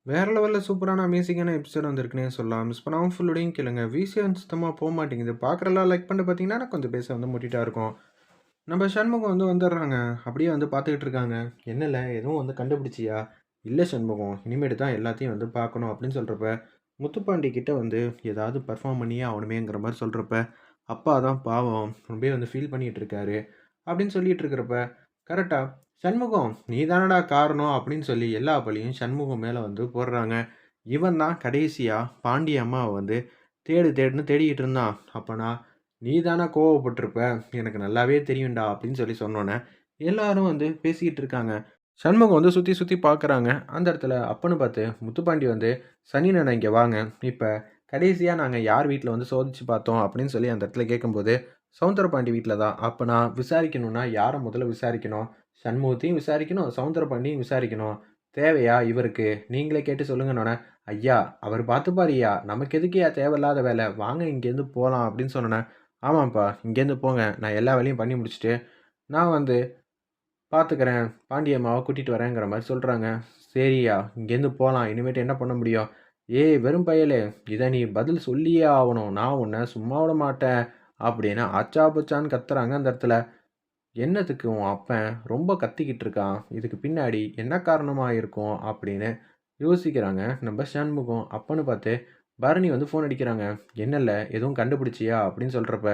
வேற லெவல்ல சூப்பரான அமேசிங்கான எபிசோட் வந்திருக்குன்னே சொல்லலாம். மிஸ் பண்ணாம ஃபுல்லோடையும் கேளுங்க. விசிஎம் சுத்தமா போமாட்டேங்குது. பார்க்குறலாம் லைக் பண்ணிட்டு பார்த்தீங்கன்னா, நான் கொஞ்சம் பேச வந்து முட்டிட்டா இருக்கும். நம்ம சண்முகம் வந்து வந்துடுறாங்க. அப்படியே வந்து பார்த்துக்கிட்டு இருக்காங்க. "என்னல எதுவும் வந்து கண்டுபிடிச்சியா?" "இல்ல சண்முகம். இனிமேட்டு தான் எல்லாத்தையும் வந்து பார்க்கணும்." அப்படின்னு சொல்றப்ப, முத்துப்பாண்டி கிட்ட வந்து ஏதாவது பெர்ஃபார்ம் பண்ணியே ஆவணுமேங்கிற மாரி சொல்றப்ப, அப்பா தான் பாவம் ரொம்பவே வந்து ஃபீல் பண்ணிட்டு இருக்காரு. அப்படின்னு சொல்லிட்டு இருக்கிறப்ப, கரெக்ட்டா "சண்முகம் நீ தானடா காரணம்" அப்படின்னு சொல்லி எல்லா பழியும் சண்முகம் மேல வந்து போடுறாங்க. இவன் தான் கடைசியா பாண்டி அம்மாவ வந்து தேடு தேடுன்னு தேடிக்கிட்டு இருந்தான். அப்பனா "நீ தான கோவப்பட்டுருப்ப. எனக்கு நல்லாவே தெரியும்டா" அப்படின்னு சொல்லி சொன்னோனே, எல்லாரும் வந்து பேசிக்கிட்டு இருக்காங்க. சண்முகம் வந்து சுத்தி சுத்தி பார்க்குறாங்க. அந்த இடத்துல அப்பன்னு பார்த்து முத்துப்பாண்டி வந்து, "சனி அண்ணா இங்க வாங்க. இப்ப கடைசியா நாங்க யார் வீட்ல வந்து சோதிச்சு பார்த்தோம்" அப்படின்னு சொல்லி அந்த இடத்துல கேட்கும்போது, "சவுந்தரபாண்டி வீட்ல தான்." அப்ப நான் விசாரிக்கணும்னா யார முதல்ல விசாரிக்கணும்? சண்முகத்தையும் விசாரிக்கணும், சவுந்தரபாண்டியும் விசாரிக்கணும். தேவையா இவருக்கு? நீங்களே கேட்டு சொல்லுங்கன்னோனே, "ஐயா! அவரு பார்த்துப்பாருய்யா. நமக்கு எதுக்குய்யா தேவையில்லாத வேல? வாங்க இங்கேருந்து போலாம்" அப்படின்னு சொன்னோனே, "ஆமாம்ப்பா. இங்கேருந்து போங்க. நான் எல்லா வேலையும் பண்ணி முடிச்சுட்டு, நான் வந்து பார்த்துக்கிறேன். பாண்டியம்மாவ கூட்டிட்டு வரேங்கிற மாரி சொல்றாங்க. சரிய்யா, இங்கேருந்து போலாம். இனிமேட்டு என்ன பண்ண முடியும்? ஏய் வெறும் பயலே! இத நீ பதில் சொல்லியே ஆவணும். நான் உன்ன சும்மா விட மாட்டேன். அப்படின்னு அச்சா புச்சான்னு கத்துறாங்க அந்த இடத்துல. என்னத்துக்கு உன் அப்பன் ரொம்ப கத்திக்கிட்டு இருக்கான்? இதுக்கு பின்னாடி என்ன காரணமா இருக்கும்? அப்படின்னு யோசிக்கிறாங்க நம்ம சண்முகம். அப்பன்னு பார்த்து பரணி வந்து ஃபோன் அடிக்கிறாங்க. என்னல்ல எதுவும் கண்டுபிடிச்சியா? அப்படின்னு சொல்றப்ப,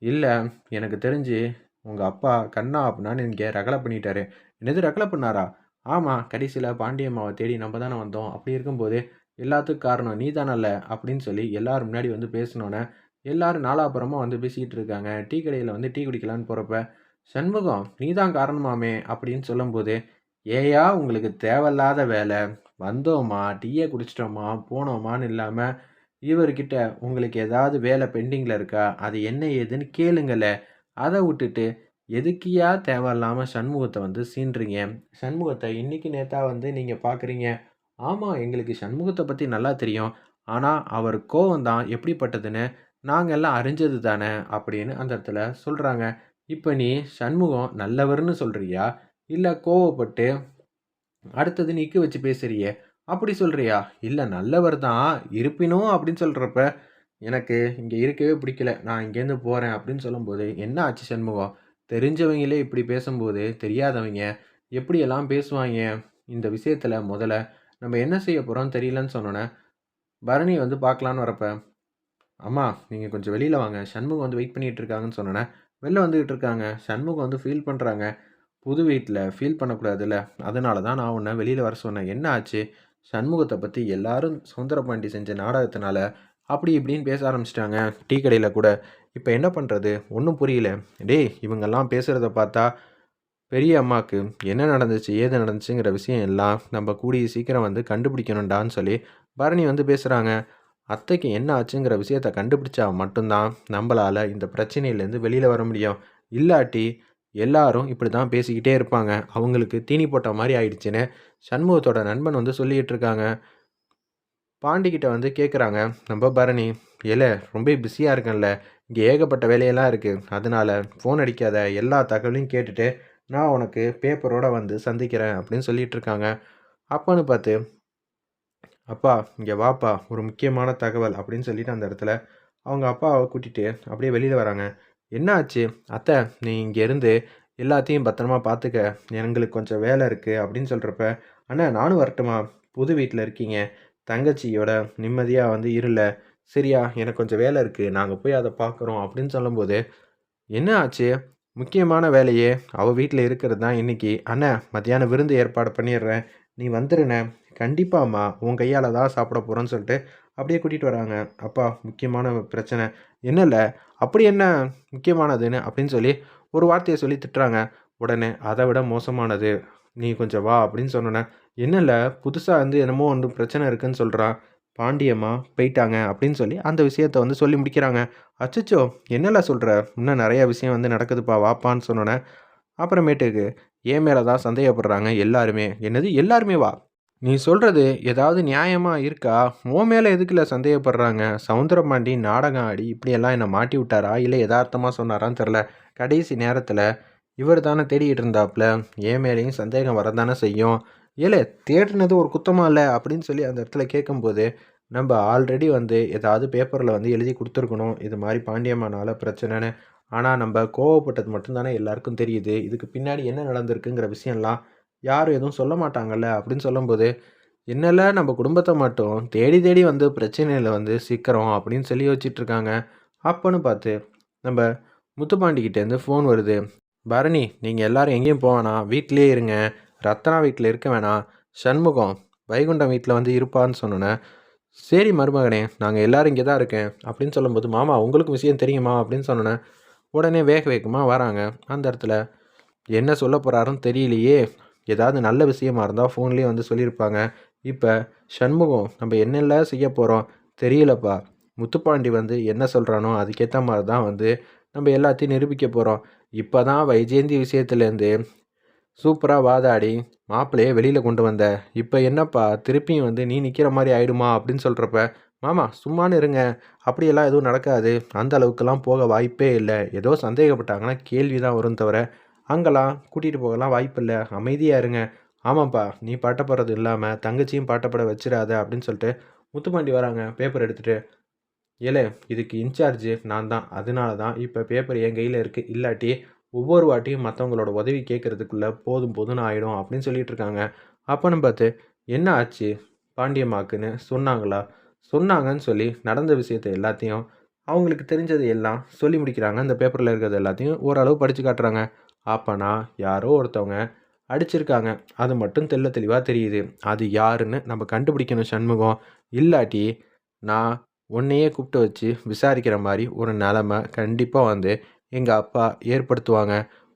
இல்ல. எனக்கு தெரிஞ்சு உங்க அப்பா கண்ணா பின்னான்னு இங்க ரகள பண்ணிட்டாரு. என்னது ரகள பண்ணாரா? ஆமா. கடைசியில பாண்டியம்மாவ தேடி நம்ம தானே வந்தோம். அப்படி இருக்கும்போது, எல்லாத்துக்கும் காரணம் நீ தானல்ல அப்படின்னு சொல்லி எல்லாரும் முன்னாடி வந்து பேசினோனே, எல்லாரும் நாலாபுறமா வந்து பேசிக்கிட்டு இருக்காங்க. டீ கடையில வந்து டீ குடிக்கலான்னு போறப்ப, "சண்முகம் நீ தான் காரணமாமே" அப்படின்னு சொல்லும்போது, "ஏய்யா உங்களுக்கு தேவையில்லாத வேல? வந்தோமா, டீய குடிச்சிட்டோமா, போனோமான்னு இல்லாம இவர்கிட்ட உங்களுக்கு ஏதாவது வேலை பெண்டிங்ல இருக்கா? அது என்ன ஏதுன்னு கேளுங்களேன். அத வுட்டுட்டு, எதுக்குய்யா தேவையில்லாம சண்முகத்த வந்து சீண்டுறீங்க? சண்முகத்த இன்னைக்கு நேத்தா வந்து நீங்க பார்க்குறீங்க. ஆமா, எங்களுக்கு சண்முகத்த பத்தி நல்லா தெரியும். ஆனா, அவர் கோவம் தான் எப்படிப்பட்டதுன்னு நாங்க எல்லாம் அறிஞ்சது தானே! அப்படின்னு அந்த இடத்துல சொல்றாங்க. இப்ப நீ சண்முகம் நல்லவர்ன்னு சொல்றியா? இல்ல கோவப்பட்டு அடுத்தது நிக்க வச்சு பேசுறியே! அப்படி சொல்றியா? இல்ல நல்லவர் தான். இருப்பினும் அப்படின்னு சொல்றப்ப, எனக்கு இங்க இருக்கவே பிடிக்கல. நான் இங்கேருந்து போறேன் அப்படின்னு சொல்லும்போது, என்ன ஆச்சு சண்முகம்? தெரிஞ்சவங்களே இப்படி பேசும்போது, தெரியாதவங்க எப்படியெல்லாம் பேசுவாய்ங்க? இந்த விஷயத்துல முதல்ல நம்ம என்ன செய்ய போறோம்னு தெரியலன்னு சொன்னோனே, பரணி வந்து பார்க்கலான்னு வரப்ப, அம்மா நீங்க கொஞ்சம் வெளியில வாங்க. சண்முகம் வந்து வெயிட் பண்ணிட்டு இருக்காங்கன்னு சொன்னோனே, வெளில வந்துகிட்டு இருக்காங்க. சண்முகம் வந்து ஃபீல் பண்றாங்க. புது வீட்ல ஃபீல் பண்ணக்கூடாதுல்ல. அதனால தான் நான் உன்ன வெளியில வர சொன்னேன். என்ன ஆச்சு? சண்முகத்த பத்தி எல்லாரும் சௌந்தரபாண்டி செஞ்ச நாடகத்தினால அப்படி இப்படின்னு பேச ஆரம்பிச்சுட்டாங்க. டீ கடையில கூட. இப்ப என்ன பண்றது? ஒண்ணும் புரியல. டேய் இவங்கலாம் பேசுறத பார்த்தா, பெரிய அம்மாக்கு என்ன நடந்துச்சு? ஏது நடந்துச்சுங்கிற விஷயம் எல்லாம் நம்ம கூடிய சீக்கிரம் வந்து கண்டுபிடிக்கணும்டான்னு சொல்லி பரணி வந்து பேசுறாங்க. அத்தைக்கு என்ன ஆச்சுங்கிற விஷயத்த கண்டுபிடிச்சா மட்டும் தான் நம்பளால இந்த பிரச்சனையிலேருந்து வெளியில வர முடியும். இல்லாட்டி எல்லாரும் இப்படி தான் பேசிக்கிட்டே இருப்பாங்க. அவங்களுக்கு தீனி போட்ட மாரி ஆயிடுச்சுன்னு சண்முகத்தோட நண்பன் வந்து சொல்லிட்டு இருக்காங்க. பாண்டிகிட்ட வந்து கேட்குறாங்க நம்ம பரணி, "ஏலே ரொம்ப பிஸியா இருக்கேன்ல, இங்க ஏகப்பட்ட வேலையெல்லாம் இருக்கு. அதனால ஃபோன் அடிக்காத. எல்லா தகவலையும் கேட்டுட்டு நான் உனக்கு பேப்பரோட வந்து சந்திக்கிறேன்." அப்படின்னு சொல்லிட்டு இருக்காங்க. அப்பன்னு பார்த்து "அப்பா, இங்க வாப்பா, ஒரு முக்கியமான தகவல்" அப்படின்னு சொல்லிட்டு அந்த இடத்துல அவங்க அப்பாவ கூட்டிட்டு அப்படியே வெளியில வராங்க. "என்ன ஆச்சு? அத்தை, நீ இங்க இருந்து எல்லாத்தையும் பத்திரமா பார்த்துக்க. எங்களுக்கு கொஞ்சம் வேலை இருக்கு" அப்படின்னு சொல்றப்ப, "அண்ணா நானும் வரட்டுமா? புது வீட்ல இருக்கீங்க. தங்கச்சியோட நிம்மதியா வந்து இருல. சரியா? எனக்கு கொஞ்சம் வேலை இருக்கு. நாங்க போய் அத பார்க்குறோம்" அப்படின்னு சொல்லும்போது, "என்ன ஆச்சு? முக்கியமான வேலையே அவ வீட்ல இருக்கிறது தான் இன்னைக்கு. அண்ணே மத்தியானம் விருந்து ஏற்பாடு பண்ணிடுறேன். நீ வந்துருண்ணே. கண்டிப்பாம்மா. உன் கையால தான் சாப்பிட போறோம்ன்னு" சொல்லிட்டு அப்படியே கூட்டிட்டு வராங்க. "அப்பா முக்கியமான பிரச்சனை." "என்னல? அப்படி என்ன முக்கியமானதுன்னு?" அப்படின்னு சொல்லி ஒரு வார்த்தைய சொல்லி திட்டுறாங்க. உடனே "அத விட மோசமானது. நீ கொஞ்சம் வா" அப்படின்னு சொன்னோனே, "என்னல புதுசா வந்து என்னமோ வந்து பிரச்சனை இருக்குன்னு சொல்றான். பாண்டியம்மா போய்ட்டாங்க" அப்படின்னு சொல்லி அந்த விஷயத்த வந்து சொல்லி முடிக்கிறாங்க. "அச்சச்சோ! என்னல சொல்ற? இன்னும் நெறைய விஷயம் வந்து நடக்குதுப்பா வாப்பான்னு" சொன்னோனே, அப்புறமேட்டுக்கு என் மேல தான் சந்தேகப்படுறாங்க எல்லாருமே. "என்னது எல்லாருமேவா? நீ சொல்றது ஏதாவது நியாயமா இருக்கா? உன் மேல எதுக்குல சந்தேகப்படுறாங்க? சவுந்தரபாண்டி நாடகம் ஆடி இப்படியெல்லாம் என்ன மாட்டி விட்டாரா? இல்ல எதார்த்தமா சொன்னாரான்னு தெரியல. கடைசி நேரத்தில இவர் தானே தேடிக்கிட்டு இருந்தாப்ல. என் மேலேயும் சந்தேகம் வரத்தானே செய்யும். ஏலே தேடுனது ஒரு குத்தமா இல்ல அப்படின்னு சொல்லி அந்த இடத்துல கேட்கும்போது, நம்ப ஆல்ரெடி வந்து ஏதாவது பேப்பர்ல வந்து எழுதி குடுத்துருக்கணும். இது மாரி பாண்டியம்மானால பிரச்சனைன்னு. ஆனா நம்ப கோவப்பட்டது மட்டும் தானே எல்லாருக்கும் தெரியுது. இதுக்கு பின்னாடி என்ன நடந்திருக்குங்கிற விஷயம்லாம் யாரும் எதுவும் சொல்ல மாட்டாங்கல்ல அப்படின்னு சொல்லும்போது, என்னல நம்ம குடும்பத்த மட்டும் தேடி தேடி வந்து பிரச்சனையில வந்து சிக்கிறோம் அப்படின்னு சொல்லி யோசிச்சுட்ருக்காங்க. அப்பன்னு பார்த்து நம்ப முத்துப்பாண்டி கிட்டேருந்து ஃபோன் வருது. பரணி, நீங்க எல்லாரும் எங்கேயும் போ வேணாம். வீட்லயே இருங்க. ரத்னா வீட்ல இருக்க வேணாம். சண்முகம் வைகுண்டம் வீட்ல வந்து இருப்பான்னு சொன்னோனே, "சரி மருமகனே, நாங்க எல்லாரும் இங்கே தான் இருக்கேன்." அப்படின்னு சொல்லும்போது, "மாமா உங்களுக்கு விஷயம் தெரியுமா?" அப்படின்னு சொன்னோனே, உடனே வேக வேகமா வராங்க. அந்த இடத்துல என்ன சொல்ல போறாருன்னு தெரியலையே! ஏதாவது நல்ல விஷயமா இருந்தா ஃபோன்லேயே வந்து சொல்லியிருப்பாங்க. இப்ப சண்முகம், "நம்ப என்னல்ல செய்ய போறோம்? தெரியலப்பா. முத்துப்பாண்டி வந்து என்ன சொல்றானோ, அதுக்கேத்த மாரி தான் வந்து நம்ப எல்லாத்தையும் நிரூபிக்க போறோம். இப்ப தான் வைஜெயந்தி விஷயத்துலேருந்து சூப்பரா வாதாடி மாப்பிள்ளைய வெளியில கொண்டு வந்த. இப்ப என்னப்பா திருப்பியும் வந்து நீ நிக்கிற மாரி ஆயிடுமா?" அப்படின்னு சொல்றப்ப, "மாமா சும்மான்னு இருங்க. அப்படியெல்லாம் எதுவும் நடக்காது. அந்த அளவுக்கெல்லாம் போக வாய்ப்பே இல்ல. ஏதோ சந்தேகப்பட்டாங்கன்னா கேள்வி தான் வரும் தவிர, அங்கலாம் கூட்டிட்டு போகலாம் வாய்ப்பில்ல. அமைதியா இருங்க." "ஆமாப்பா, நீ பட்டப்படுறது இல்லாம தங்கச்சியும் பட்டப்பட வச்சிராத." அப்படின்னு சொல்லிட்டு முத்துப்பாண்டி வராங்க பேப்பர் எடுத்துட்டு. "ஏலே இதுக்கு இன்சார்ஜ் நான் தான். அதனால தான் இப்ப பேப்பர் என் கையில இருக்கு. இல்லாட்டி ஒவ்வொரு வாட்டியும் மத்தவங்களோட உதவி கேட்கறதுக்குள்ள போதும் போதும்ன்னு ஆயிடும்." அப்படின்னு சொல்லிட்டு இருக்காங்க. அப்பன்னு பார்த்து, "என்ன ஆச்சு பாண்டியம்மாக்குன்னு சொன்னாங்களா?" சொன்னாங்கன்னு சொல்லி நடந்த விஷயத்த எல்லாத்தையும் அவங்களுக்கு தெரிஞ்சது எல்லாம் சொல்லி முடிக்கிறாங்க. அந்த பேப்பர்ல இருக்கிறது எல்லாத்தையும் ஓரளவு படிச்சு காட்டுறாங்க. அப்பனா யாரோ ஒருத்தவங்க அடிச்சிருக்காங்க. அது மட்டும் தெள்ள தெளிவா தெரியுது. அது யாருன்னு நம்ம கண்டுபிடிக்கணும் சண்முகம். இல்லாட்டி நான் உன்னையே கூப்பிட்டு வச்சு விசாரிக்கிற மாரி ஒரு நிலைமை கண்டிப்பா வந்து எங்க அப்பா ஏற்படுத்துவாங்க.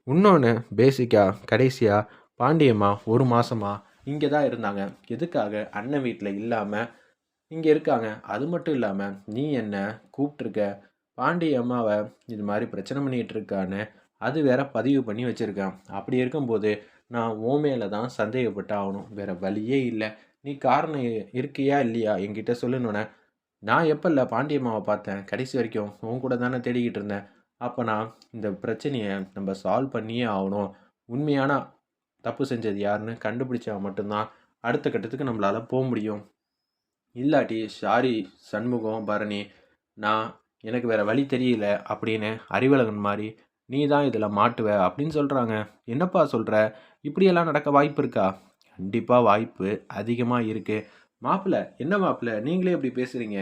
இன்னொன்னு பேசிக்கா கடைசியா பாண்டியம்மா 1 மாசமா இங்க தான் இருந்தாங்க. எதுக்காக? அண்ணன் வீட்ல இல்லாம இங்க இருக்காங்க. அது மட்டும் இல்லாம நீ என்ன கூப்பிட்டுருக்க. பாண்டி அம்மாவ இது மாரி பிரச்சனை பண்ணிட்டு இருக்கான்னு அது வேற பதிவு பண்ணி வச்சிருக்கான். அப்படி இருக்கும்போது நான் உன் மேல தான் சந்தேகப்பட்டு ஆகணும். வேற வழியே இல்ல. நீ காரணம் இருக்கியா? இல்லையா? என்கிட்ட சொல்லுனோனே, நான் எப்பல்ல பாண்டியம்மாவ பார்த்தேன். கடைசி வரைக்கும் உன் கூட தானே தேடிக்கிட்டு இருந்தேன். அப்ப நான் இந்த பிரச்சனைய நம்ம சால்வ் பண்ணியே ஆவணும். உண்மையான தப்பு செஞ்சது யாருன்னு கண்டுபிடிச்சா மட்டும் தான் அடுத்த கட்டத்துக்கு நம்மளால முடியும். இல்லாட்டி சாரி சண்முகம், பரணி, நான் எனக்கு வேற வழி தெரியல அப்படின்னு அறிவழகன் மாரி நீ தான் இதில மாட்டுவ அப்படின்னு சொல்றாங்க. என்னப்பா சொல்ற? இப்படியெல்லாம் நடக்க வாய்ப்பு இருக்கா? கண்டிப்பா வாய்ப்பு அதிகமா இருக்கு. மாப்பிள, என்ன மாப்பிள நீங்களே இப்படி பேசுறீங்க?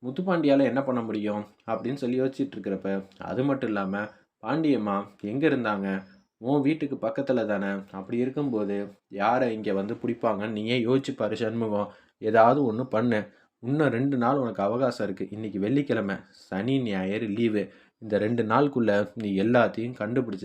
முத்துப்பாண்டியால என்ன பண்ண முடியும்? அப்படின்னு சொல்லி யோசிச்சுட்டு இருக்கிறப்ப, அது மட்டும் இல்லாம பாண்டியம்மா எங்க இருந்தாங்க? உன் வீட்டுக்கு பக்கத்துல தானே. அப்படி இருக்கும்போது யார இங்க வந்து புடிப்பாங்கன்னு நீயே யோசிச்சு பாரு சண்முகம். ஏதாவது ஒண்ணு பண்ணு. இன்னும் 2 நாள் உனக்கு அவகாசம் இருக்கு. இன்னைக்கு வெள்ளிக்கிழமை, சனி, ஞாயிறு லீவு. இந்த 2 நாளுக்குள்ள நீ எல்லாத்தையும் கண்டுபிடிச்சு